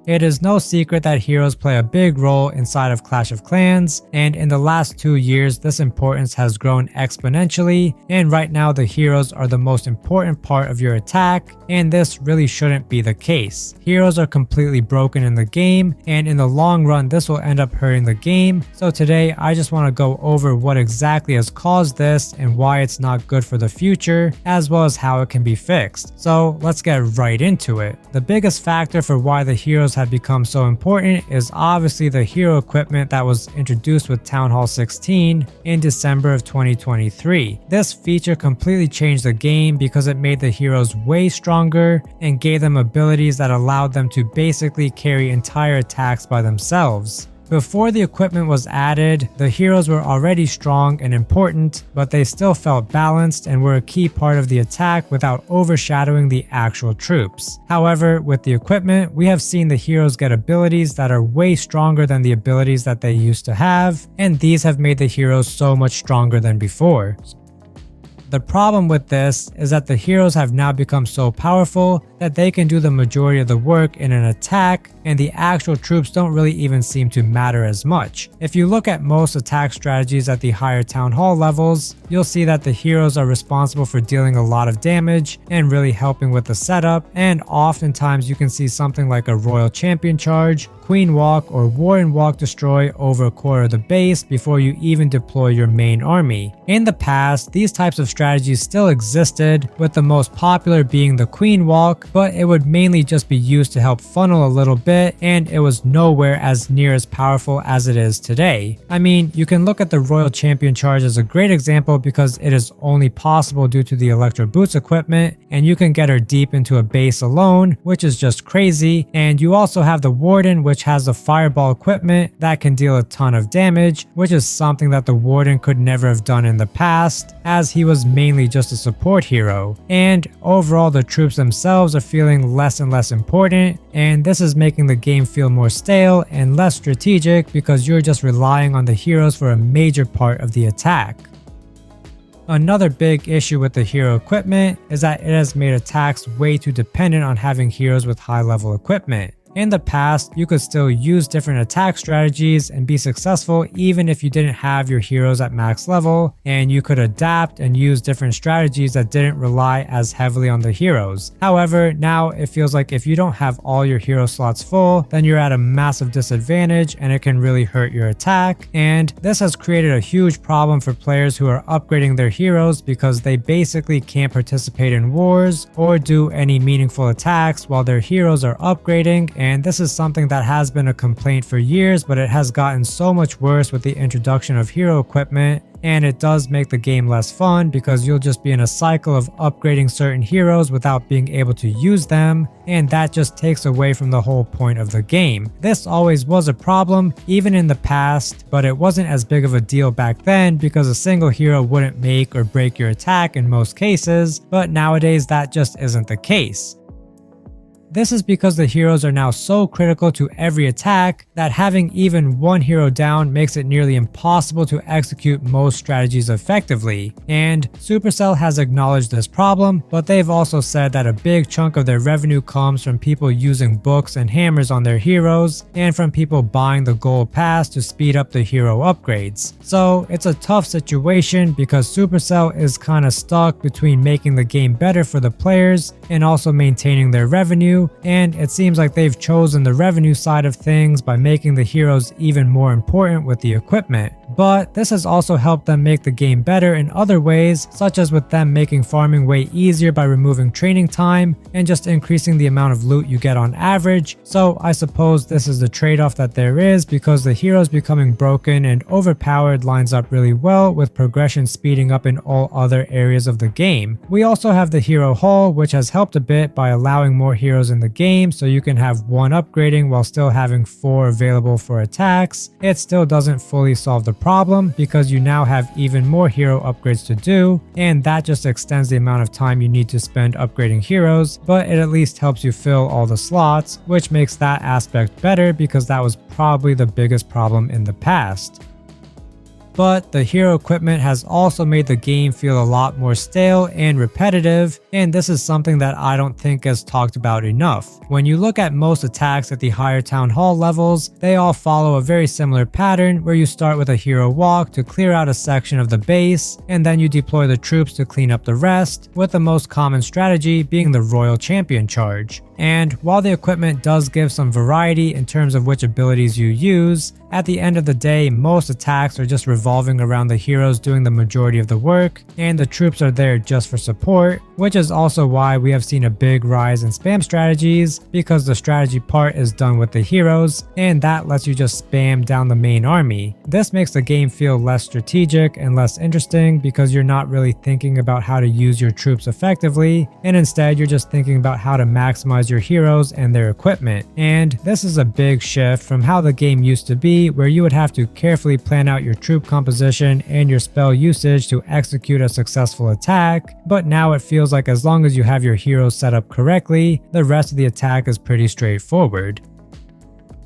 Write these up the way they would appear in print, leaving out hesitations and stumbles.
It is no secret that heroes play a big role inside of Clash of Clans, and in the last 2 years this importance has grown exponentially, and right now the heroes are the most important part of your attack, and this really shouldn't be the case. Heroes are completely broken in the game, and in the long run this will end up hurting the game, so today I just want to go over what exactly has caused this and why it's not good for the future, as well as how it can be fixed. So let's get right into it. The biggest factor for why the heroes have become so important is obviously the hero equipment that was introduced with Town Hall 16 in December of 2023. This feature completely changed the game because it made the heroes way stronger and gave them abilities that allowed them to basically carry entire attacks by themselves. Before the equipment was added, the heroes were already strong and important, but they still felt balanced and were a key part of the attack without overshadowing the actual troops. However, with the equipment, we have seen the heroes get abilities that are way stronger than the abilities that they used to have, and these have made the heroes so much stronger than before. The problem with this is that the heroes have now become so powerful that they can do the majority of the work in an attack, and the actual troops don't really even seem to matter as much. If you look at most attack strategies at the higher Town Hall levels, you'll see that the heroes are responsible for dealing a lot of damage and really helping with the setup, and oftentimes you can see something like a Royal Champion Charge, Queen Walk, or Warden Walk destroy over a quarter of the base before you even deploy your main army. In the past, these types of strategies still existed, with the most popular being the Queen Walk, but it would mainly just be used to help funnel a little bit, and it was nowhere as near as powerful as it is today. I mean, you can look at the Royal Champion Charge as a great example because it is only possible due to the Electro Boots equipment, and you can get her deep into a base alone, which is just crazy. And you also have the Warden, which has the Fireball equipment that can deal a ton of damage, which is something that the Warden could never have done in the past, as he was mainly just a support hero. And overall, the troops themselves are feeling less and less important, and this is making the game feel more stale and less strategic because you're just relying on the heroes for a major part of the attack. Another big issue with the hero equipment is that it has made attacks way too dependent on having heroes with high level equipment. In the past, you could still use different attack strategies and be successful even if you didn't have your heroes at max level, and you could adapt and use different strategies that didn't rely as heavily on the heroes. However, now it feels like if you don't have all your hero slots full, then you're at a massive disadvantage and it can really hurt your attack, and this has created a huge problem for players who are upgrading their heroes because they basically can't participate in wars or do any meaningful attacks while their heroes are upgrading. And this is something that has been a complaint for years, but it has gotten so much worse with the introduction of hero equipment, and it does make the game less fun because you'll just be in a cycle of upgrading certain heroes without being able to use them, and that just takes away from the whole point of the game. This always was a problem even in the past, but it wasn't as big of a deal back then because a single hero wouldn't make or break your attack in most cases, but nowadays that just isn't the case. This is because the heroes are now so critical to every attack that having even one hero down makes it nearly impossible to execute most strategies effectively. And Supercell has acknowledged this problem, but they've also said that a big chunk of their revenue comes from people using books and hammers on their heroes, and from people buying the gold pass to speed up the hero upgrades. So it's a tough situation because Supercell is kinda stuck between making the game better for the players and also maintaining their revenue, and it seems like they've chosen the revenue side of things by making the heroes even more important with the equipment. But this has also helped them make the game better in other ways, such as with them making farming way easier by removing training time and just increasing the amount of loot you get on average. So I suppose this is the trade-off that there is, because the heroes becoming broken and overpowered lines up really well with progression speeding up in all other areas of the game. We also have the hero hall, which has helped a bit by allowing more heroes in the game, so you can have one upgrading while still having 4 available for attacks. It still doesn't fully solve the problem because you now have even more hero upgrades to do, and that just extends the amount of time you need to spend upgrading heroes, but it at least helps you fill all the slots, which makes that aspect better because that was probably the biggest problem in the past. but the hero equipment has also made the game feel a lot more stale and repetitive, and this is something that I don't think is talked about enough. When you look at most attacks at the higher town hall levels, they all follow a very similar pattern where you start with a hero walk to clear out a section of the base, and then you deploy the troops to clean up the rest, with the most common strategy being the Royal Champion charge. And while the equipment does give some variety in terms of which abilities you use, at the end of the day, most attacks are just revolving around the heroes doing the majority of the work, and the troops are there just for support, which is also why we have seen a big rise in spam strategies, because the strategy part is done with the heroes, and that lets you just spam down the main army. This makes the game feel less strategic and less interesting because you're not really thinking about how to use your troops effectively, and instead you're just thinking about how to maximize your heroes and their equipment. And this is a big shift from how the game used to be, where you would have to carefully plan out your troop composition and your spell usage to execute a successful attack, but now it feels like as long as you have your heroes set up correctly, the rest of the attack is pretty straightforward.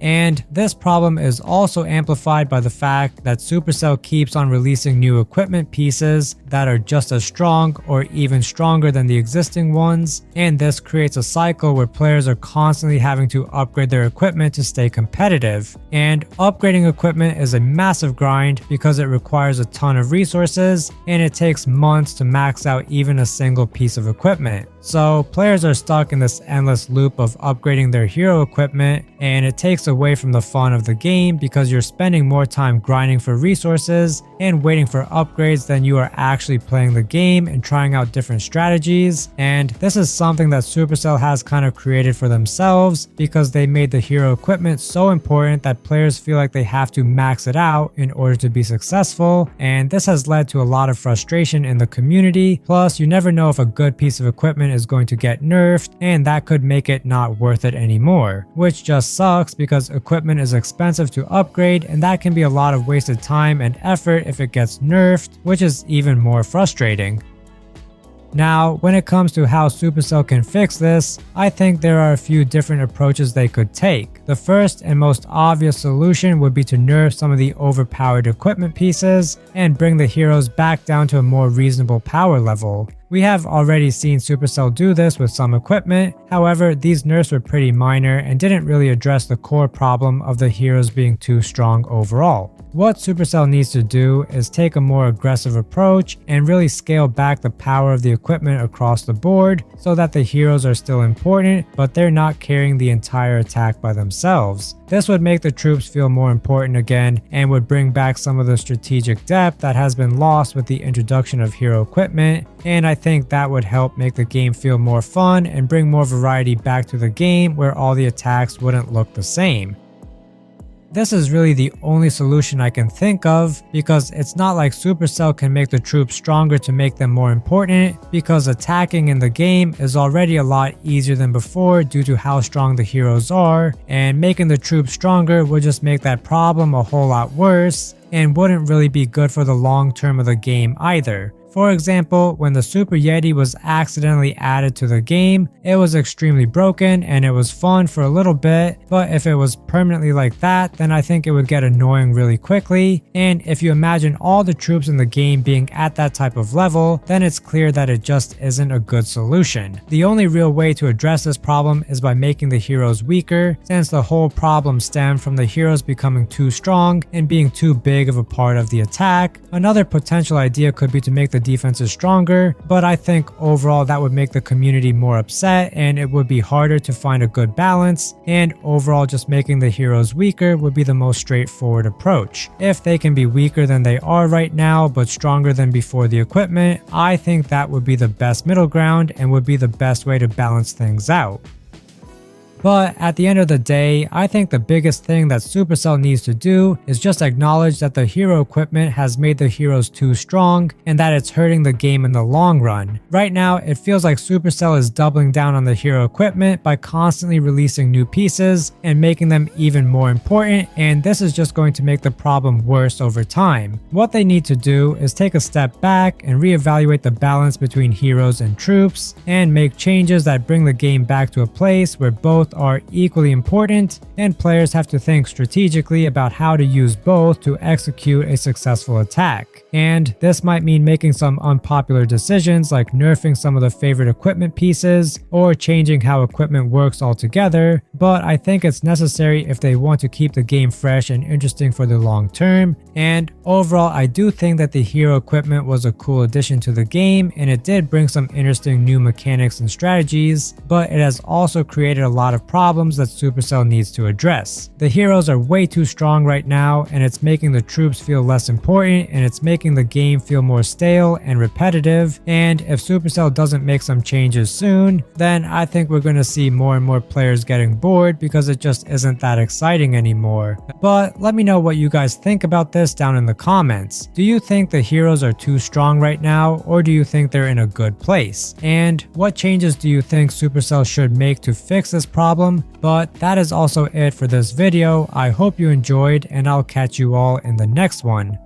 And this problem is also amplified by the fact that Supercell keeps on releasing new equipment pieces that are just as strong or even stronger than the existing ones, and this creates a cycle where players are constantly having to upgrade their equipment to stay competitive. And upgrading equipment is a massive grind because it requires a ton of resources, and it takes months to max out even a single piece of equipment. So players are stuck in this endless loop of upgrading their hero equipment, and it takes away from the fun of the game because you're spending more time grinding for resources and waiting for upgrades than you are actually playing the game and trying out different strategies. And this is something that Supercell has kind of created for themselves because they made the hero equipment so important that players feel like they have to max it out in order to be successful, and this has led to a lot of frustration in the community. Plus, you never know if a good piece of equipment is going to get nerfed, and that could make it not worth it anymore, which just sucks because equipment is expensive to upgrade, and that can be a lot of wasted time and effort if it gets nerfed, which is even more frustrating. Now, when it comes to how Supercell can fix this, I think there are a few different approaches they could take. The first and most obvious solution would be to nerf some of the overpowered equipment pieces and bring the heroes back down to a more reasonable power level. We have already seen Supercell do this with some equipment, however, these nerfs were pretty minor and didn't really address the core problem of the heroes being too strong overall. What Supercell needs to do is take a more aggressive approach and really scale back the power of the equipment across the board so that the heroes are still important, but they're not carrying the entire attack by themselves. This would make the troops feel more important again and would bring back some of the strategic depth that has been lost with the introduction of hero equipment, and I think that would help make the game feel more fun and bring more variety back to the game where all the attacks wouldn't look the same. This is really the only solution I can think of because it's not like Supercell can make the troops stronger to make them more important, because attacking in the game is already a lot easier than before due to how strong the heroes are, and making the troops stronger would just make that problem a whole lot worse and wouldn't really be good for the long term of the game either. For example, when the Super Yeti was accidentally added to the game, it was extremely broken and it was fun for a little bit, but if it was permanently like that, then I think it would get annoying really quickly, and if you imagine all the troops in the game being at that type of level, then it's clear that it just isn't a good solution. The only real way to address this problem is by making the heroes weaker, since the whole problem stemmed from the heroes becoming too strong and being too big of a part of the attack. Another potential idea could be to make the defenses stronger, but I think overall that would make the community more upset and it would be harder to find a good balance, and overall just making the heroes weaker would be the most straightforward approach. If they can be weaker than they are right now but stronger than before the equipment, I think that would be the best middle ground and would be the best way to balance things out. But at the end of the day, I think the biggest thing that Supercell needs to do is just acknowledge that the hero equipment has made the heroes too strong and that it's hurting the game in the long run. Right now, it feels like Supercell is doubling down on the hero equipment by constantly releasing new pieces and making them even more important, and this is just going to make the problem worse over time. What they need to do is take a step back and reevaluate the balance between heroes and troops and make changes that bring the game back to a place where both both are equally important, and players have to think strategically about how to use both to execute a successful attack. And this might mean making some unpopular decisions like nerfing some of the favorite equipment pieces or changing how equipment works altogether, but I think it's necessary if they want to keep the game fresh and interesting for the long term. And overall, I do think that the hero equipment was a cool addition to the game, and it did bring some interesting new mechanics and strategies, but it has also created a lot of problems that Supercell needs to address. The heroes are way too strong right now, and it's making the troops feel less important, and it's making the game feel more stale and repetitive. And if Supercell doesn't make some changes soon, then I think we're going to see more and more players getting bored because it just isn't that exciting anymore. But let me know what you guys think about this down in the comments. Do you think the heroes are too strong right now, or do you think they're in a good place? And what changes do you think Supercell should make to fix this problem? But that is also it for this video. I hope you enjoyed, and I'll catch you all in the next one.